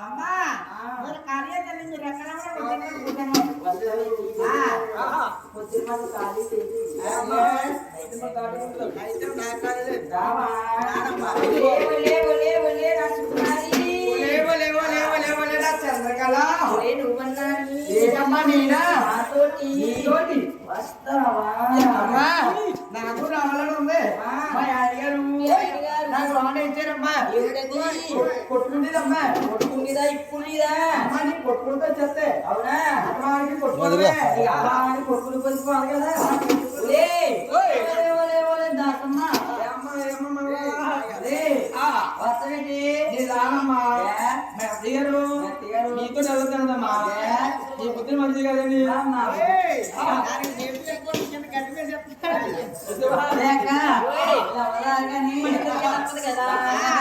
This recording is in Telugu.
అమ్మా కార్యాలయం మీరు ఎక్కడ చంద్రకళ ఏదమ్మా నేనా వస్తావా నాకు రావాలని ఉంది మా అడిగారు నాకు లోన్ ఇచ్చారమ్మా కొట్టుకుంటుందమ్మా కొట్టుకుంటుందా ఇప్పుడుదా అమ్మా నీ కొట్టుకుంటూ వచ్చేస్తే అవునా అమ్మానికి కొట్టుకోవాలి కొట్టుకుని పోవాలి కదా దాకమ్మా వస్తానండి రానమ్మా నీతో చదువుతానమ్మా నీ బుద్ధి మంచిది కదండి కదా